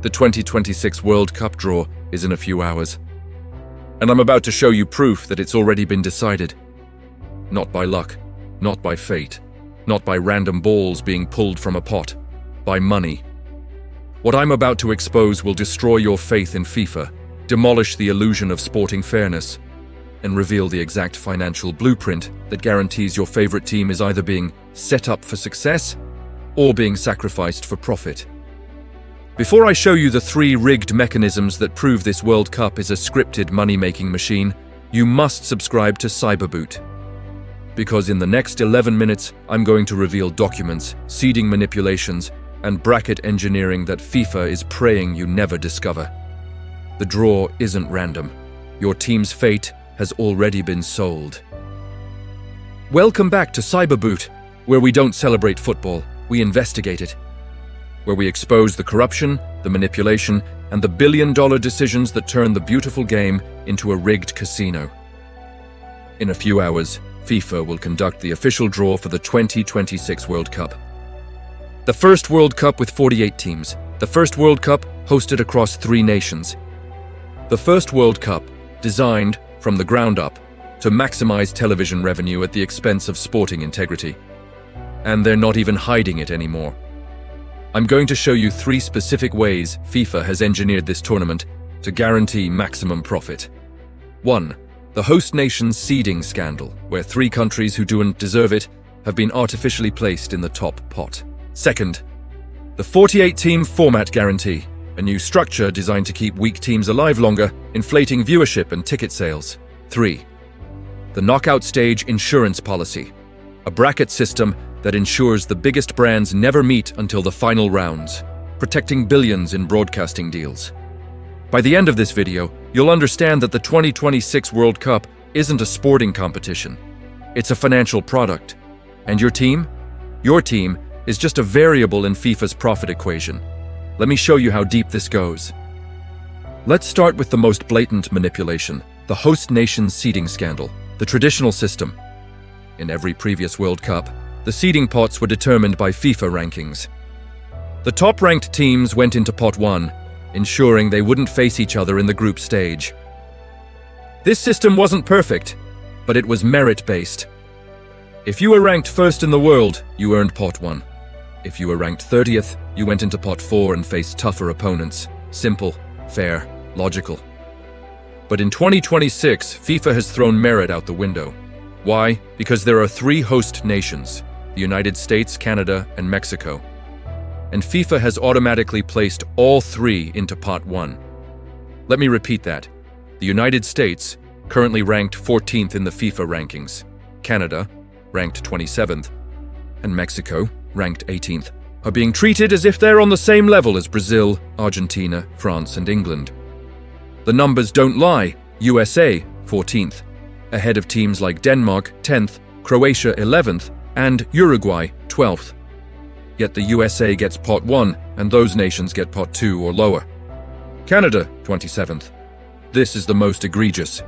The 2026 World Cup draw is in a few hours. And I'm about to show you proof that it's already been decided. Not by luck, not by fate, not by random balls being pulled from a pot, by money. What I'm about to expose will destroy your faith in FIFA, demolish the illusion of sporting fairness, and reveal the exact financial blueprint that guarantees your favorite team is either being set up for success or being sacrificed for profit. Before I show you the 3 rigged mechanisms that prove this World Cup is a scripted money-making machine, you must subscribe to Cyberboot. Because in the next 11 minutes, I'm going to reveal documents, seeding manipulations, and bracket engineering that FIFA is praying you never discover. The draw isn't random. Your team's fate has already been sold. Welcome back to Cyberboot, where we don't celebrate football, we investigate it. Where we expose the corruption, the manipulation, and the billion-dollar decisions that turn the beautiful game into a rigged casino. In a few hours, FIFA will conduct the official draw for the 2026 World Cup. The first World Cup with 48 teams. The first World Cup hosted across 3 nations. The first World Cup designed from the ground up to maximize television revenue at the expense of sporting integrity. And they're not even hiding it anymore. I'm going to show you 3 specific ways FIFA has engineered this tournament to guarantee maximum profit. 1. The host nation's seeding scandal, where 3 countries who don't deserve it have been artificially placed in the top pot. 2nd, the 48-team format guarantee, a new structure designed to keep weak teams alive longer, inflating viewership and ticket sales. 3. The knockout stage insurance policy, a bracket system that ensures the biggest brands never meet until the final rounds, protecting billions in broadcasting deals. By the end of this video, you'll understand that the 2026 World Cup isn't a sporting competition. It's a financial product. And your team? Your team is just a variable in FIFA's profit equation. Let me show you how deep this goes. Let's start with the most blatant manipulation, the host nation's seeding scandal, the traditional system. In every previous World Cup, the seeding pots were determined by FIFA rankings. The top-ranked teams went into Pot 1, ensuring they wouldn't face each other in the group stage. This system wasn't perfect, but it was merit-based. If you were ranked first in the world, you earned Pot 1. If you were ranked 30th, you went into Pot 4 and faced tougher opponents. Simple, fair, logical. But in 2026, FIFA has thrown merit out the window. Why? Because there are 3 host nations: the United States, Canada, and Mexico. And FIFA has automatically placed all 3 into Pot 1. Let me repeat that. The United States, currently ranked 14th in the FIFA rankings, Canada, ranked 27th, and Mexico, ranked 18th, are being treated as if they're on the same level as Brazil, Argentina, France, and England. The numbers don't lie. USA, 14th, ahead of teams like Denmark, 10th, Croatia, 11th, and Uruguay, 12th. Yet the USA gets Pot 1, and those nations get Pot 2 or lower. Canada, 27th. This is the most egregious.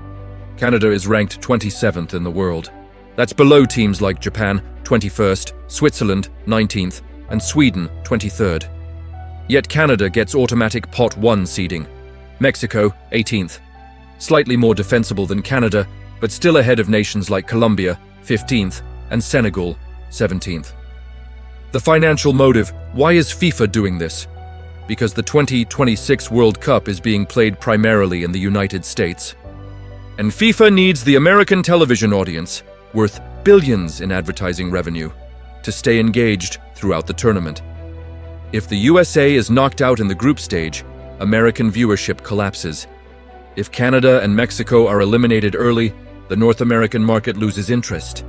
Canada is ranked 27th in the world. That's below teams like Japan, 21st, Switzerland, 19th, and Sweden, 23rd. Yet Canada gets automatic Pot 1 seeding. Mexico, 18th. Slightly more defensible than Canada, but still ahead of nations like Colombia, 15th, and Senegal, 17th. The financial motive: why is FIFA doing this? Because the 2026 World Cup is being played primarily in the United States. And FIFA needs the American television audience, worth billions in advertising revenue, to stay engaged throughout the tournament. If the USA is knocked out in the group stage, American viewership collapses. If Canada and Mexico are eliminated early, the North American market loses interest.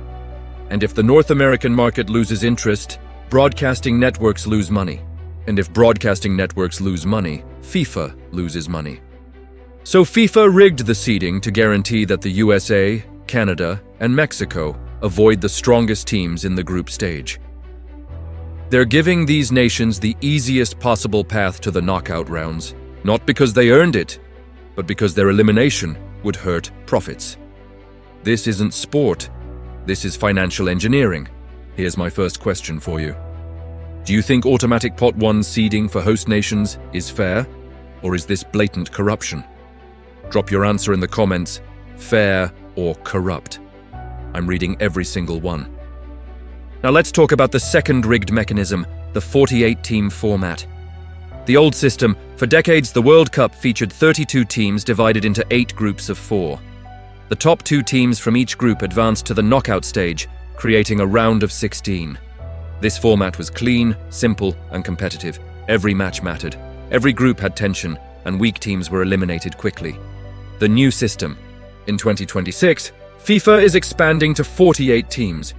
And if the North American market loses interest, broadcasting networks lose money. And if broadcasting networks lose money, FIFA loses money. So FIFA rigged the seeding to guarantee that the USA, Canada, and Mexico avoid the strongest teams in the group stage. They're giving these nations the easiest possible path to the knockout rounds, not because they earned it, but because their elimination would hurt profits. This isn't sport. This is financial engineering. Here's my first question for you. Do you think automatic Pot 1 seeding for host nations is fair? or is this blatant corruption? Drop your answer in the comments, fair or corrupt. I'm reading every single one. Now let's talk about the second rigged mechanism, the 48-team format. The old system, for decades the World Cup featured 32 teams divided into 8 groups of 4. The top 2 teams from each group advanced to the knockout stage, creating a round of 16. This format was clean, simple, and competitive. Every match mattered. Every group had tension, and weak teams were eliminated quickly. The new system. In 2026, FIFA is expanding to 48 teams.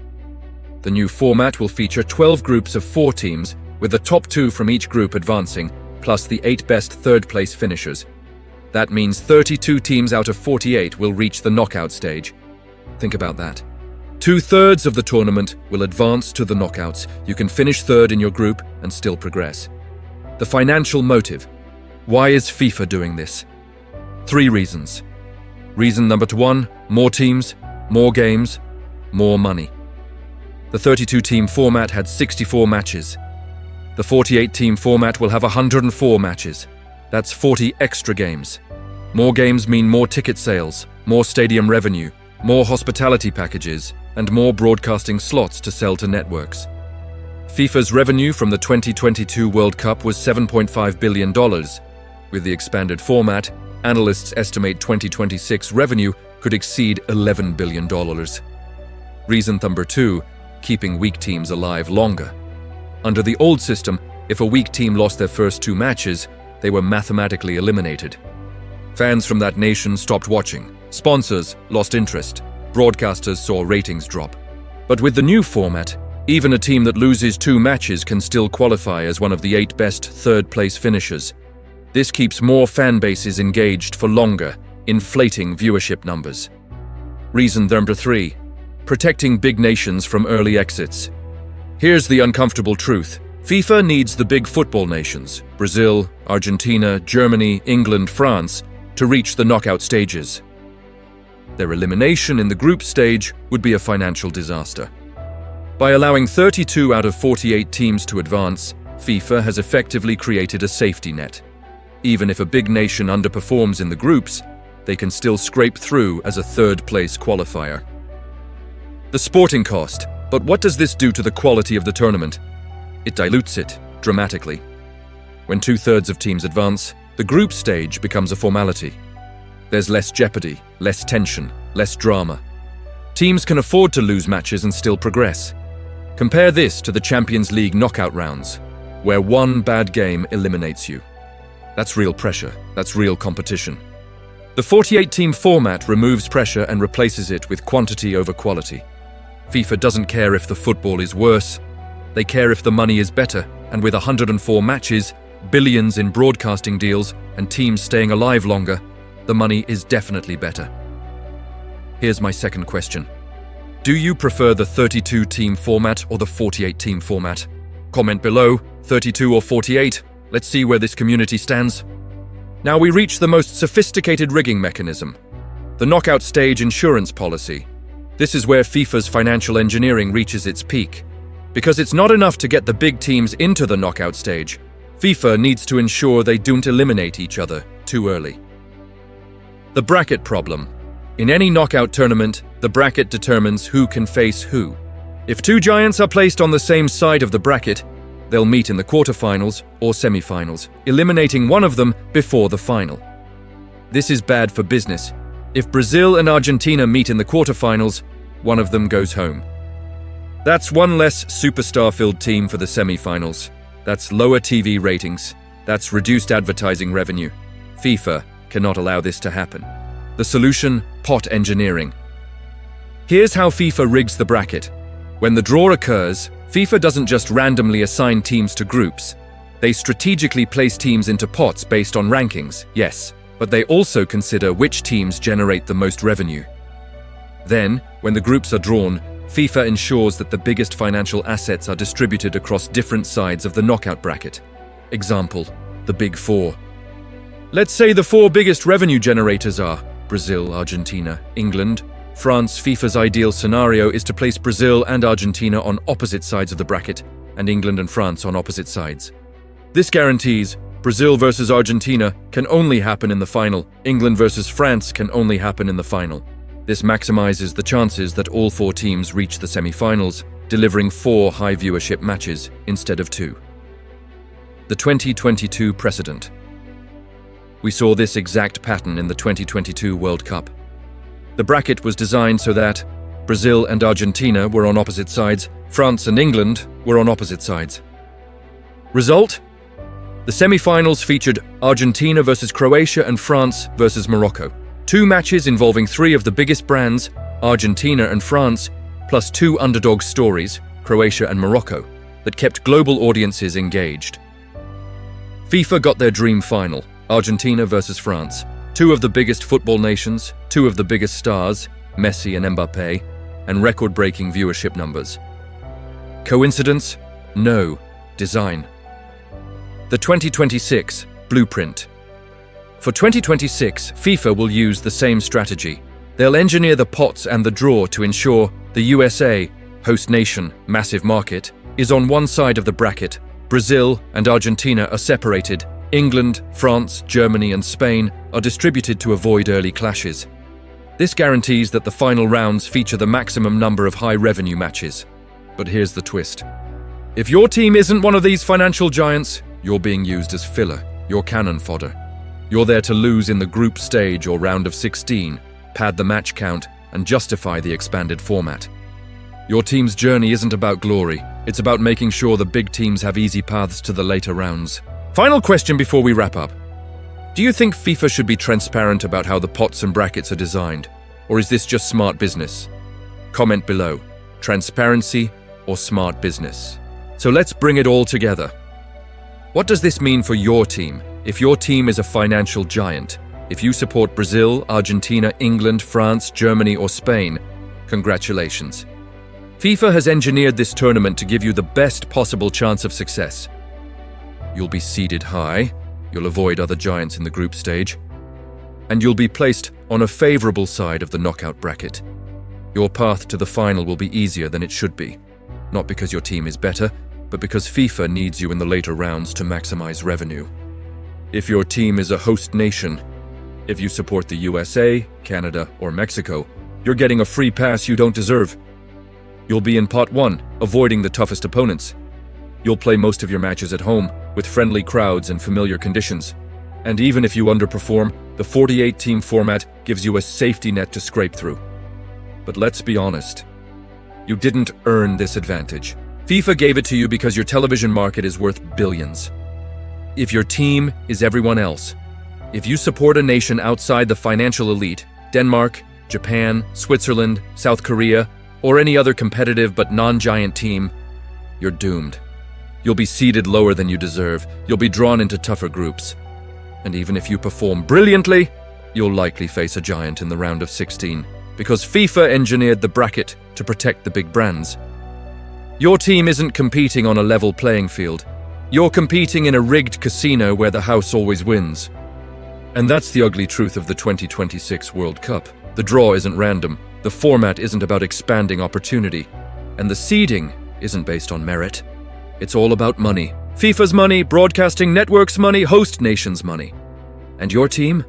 The new format will feature 12 groups of 4 teams, with the top 2 from each group advancing, plus the 8 best third-place finishers. That means 32 teams out of 48 will reach the knockout stage. Think about that. 2/3 of the tournament will advance to the knockouts. You can finish third in your group and still progress. The financial motive. Why is FIFA doing this? 3 reasons. Reason number 1, more teams, more games, more money. The 32-team format had 64 matches. The 48-team format will have 104 matches. That's 40 extra games. More games mean more ticket sales, more stadium revenue, more hospitality packages, and more broadcasting slots to sell to networks. FIFA's revenue from the 2022 World Cup was $7.5 billion. With the expanded format, analysts estimate 2026 revenue could exceed $11 billion. Reason number 2, keeping weak teams alive longer. Under the old system, if a weak team lost their first 2 matches, they were mathematically eliminated. Fans from that nation stopped watching. Sponsors lost interest. Broadcasters saw ratings drop. But with the new format, even a team that loses 2 matches can still qualify as one of the 8 best third-place finishers. This keeps more fan bases engaged for longer, inflating viewership numbers. Reason number 3, protecting big nations from early exits. Here's the uncomfortable truth. FIFA needs the big football nations, Brazil, Argentina, Germany, England, France, to reach the knockout stages. Their elimination in the group stage would be a financial disaster. By allowing 32 out of 48 teams to advance, FIFA has effectively created a safety net. Even if a big nation underperforms in the groups, they can still scrape through as a third-place qualifier. The sporting cost. But what does this do to the quality of the tournament? It dilutes it dramatically. When 2/3 of teams advance, the group stage becomes a formality. There's less jeopardy, less tension, less drama. Teams can afford to lose matches and still progress. Compare this to the Champions League knockout rounds, where one bad game eliminates you. That's real pressure, that's real competition. The 48-team format removes pressure and replaces it with quantity over quality. FIFA doesn't care if the football is worse, they care if the money is better, and with 104 matches, billions in broadcasting deals, and teams staying alive longer, the money is definitely better. Here's my second question. Do you prefer the 32-team format or the 48-team format? Comment below, 32 or 48. Let's see where this community stands. Now we reach the most sophisticated rigging mechanism, the knockout stage insurance policy. This is where FIFA's financial engineering reaches its peak. Because it's not enough to get the big teams into the knockout stage, FIFA needs to ensure they don't eliminate each other too early. The bracket problem. In any knockout tournament, the bracket determines who can face who. If 2 giants are placed on the same side of the bracket, they'll meet in the quarterfinals or semifinals, eliminating one of them before the final. This is bad for business. If Brazil and Argentina meet in the quarterfinals, one of them goes home. That's one less superstar-filled team for the semifinals. That's lower TV ratings. That's reduced advertising revenue. FIFA cannot allow this to happen. The solution: pot engineering. Here's how FIFA rigs the bracket. When the draw occurs, FIFA doesn't just randomly assign teams to groups. They strategically place teams into pots based on rankings, yes, but they also consider which teams generate the most revenue. Then, when the groups are drawn, FIFA ensures that the biggest financial assets are distributed across different sides of the knockout bracket. Example: the Big Four. Let's say the 4 biggest revenue generators are Brazil, Argentina, England, France. FIFA's ideal scenario is to place Brazil and Argentina on opposite sides of the bracket, and England and France on opposite sides. This guarantees Brazil versus Argentina can only happen in the final. England versus France can only happen in the final. This maximizes the chances that all 4 teams reach the semi-finals, delivering 4 high viewership matches instead of 2. The 2022 precedent. We saw this exact pattern in the 2022 World Cup. The bracket was designed so that Brazil and Argentina were on opposite sides, France and England were on opposite sides. Result? The semi-finals featured Argentina versus Croatia and France versus Morocco. 2 matches involving 3 of the biggest brands, Argentina and France, plus 2 underdog stories, Croatia and Morocco, that kept global audiences engaged. FIFA got their dream final, Argentina versus France. 2 of the biggest football nations, 2 of the biggest stars, Messi and Mbappe, and record-breaking viewership numbers. Coincidence? No. Design. The 2026 blueprint. For 2026, FIFA will use the same strategy. They'll engineer the pots and the draw to ensure the USA, host nation, massive market, is on one side of the bracket. Brazil and Argentina are separated. England, France, Germany, and Spain are distributed to avoid early clashes. This guarantees that the final rounds feature the maximum number of high-revenue matches. But here's the twist. If your team isn't one of these financial giants, you're being used as filler, you're cannon fodder. You're there to lose in the group stage or round of 16, pad the match count, and justify the expanded format. Your team's journey isn't about glory, it's about making sure the big teams have easy paths to the later rounds. Final question before we wrap up. Do you think FIFA should be transparent about how the pots and brackets are designed? Or is this just smart business? Comment below. Transparency or smart business? So let's bring it all together. What does this mean for your team? If your team is a financial giant, if you support Brazil, Argentina, England, France, Germany, or Spain, congratulations. FIFA has engineered this tournament to give you the best possible chance of success. You'll be seeded high, you'll avoid other giants in the group stage, and you'll be placed on a favorable side of the knockout bracket. Your path to the final will be easier than it should be, not because your team is better, but because FIFA needs you in the later rounds to maximize revenue. If your team is a host nation, if you support the USA, Canada, or Mexico, you're getting a free pass you don't deserve. You'll be in pot 1, avoiding the toughest opponents. You'll play most of your matches at home, with friendly crowds and familiar conditions. And even if you underperform, the 48-team format gives you a safety net to scrape through. But let's be honest, you didn't earn this advantage. FIFA gave it to you because your television market is worth billions. If your team is everyone else, if you support a nation outside the financial elite, Denmark, Japan, Switzerland, South Korea, or any other competitive but non-giant team, you're doomed. You'll be seeded lower than you deserve, you'll be drawn into tougher groups. And even if you perform brilliantly, you'll likely face a giant in the round of 16, because FIFA engineered the bracket to protect the big brands. Your team isn't competing on a level playing field. You're competing in a rigged casino where the house always wins. And that's the ugly truth of the 2026 World Cup. The draw isn't random, the format isn't about expanding opportunity, and the seeding isn't based on merit. It's all about money. FIFA's money, broadcasting networks' money, host nations' money. And your team?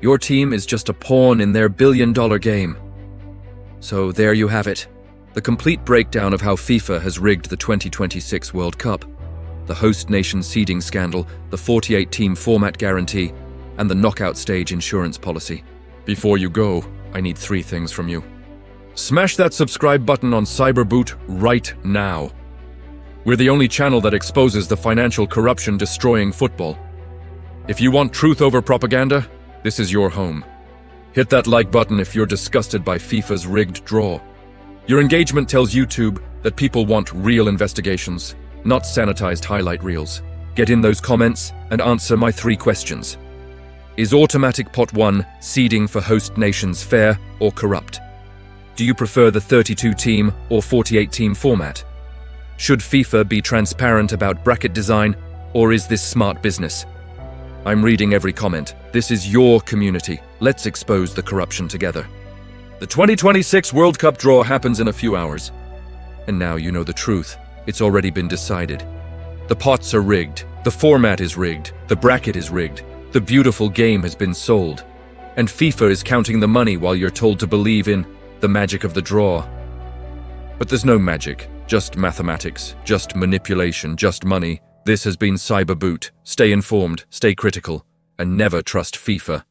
Your team is just a pawn in their billion-dollar game. So there you have it. The complete breakdown of how FIFA has rigged the 2026 World Cup, the host nation seeding scandal, the 48-team format guarantee, and the knockout stage insurance policy. Before you go, I need 3 things from you. Smash that subscribe button on Cyberboot right now. We're the only channel that exposes the financial corruption destroying football. If you want truth over propaganda, this is your home. Hit that like button if you're disgusted by FIFA's rigged draw. Your engagement tells YouTube that people want real investigations, not sanitized highlight reels. Get in those comments and answer my 3 questions. Is automatic pot 1 seeding for host nations fair or corrupt? Do you prefer the 32-team or 48-team format? Should FIFA be transparent about bracket design, or is this smart business? I'm reading every comment. This is your community. Let's expose the corruption together. The 2026 World Cup draw happens in a few hours. And now you know the truth. It's already been decided. The pots are rigged. The format is rigged, the bracket is rigged, the beautiful game has been sold, and FIFA is counting the money while you're told to believe in the magic of the draw. But there's no magic, just mathematics, just manipulation, just money. This has been Cyberboot. Stay informed, stay critical, and never trust FIFA.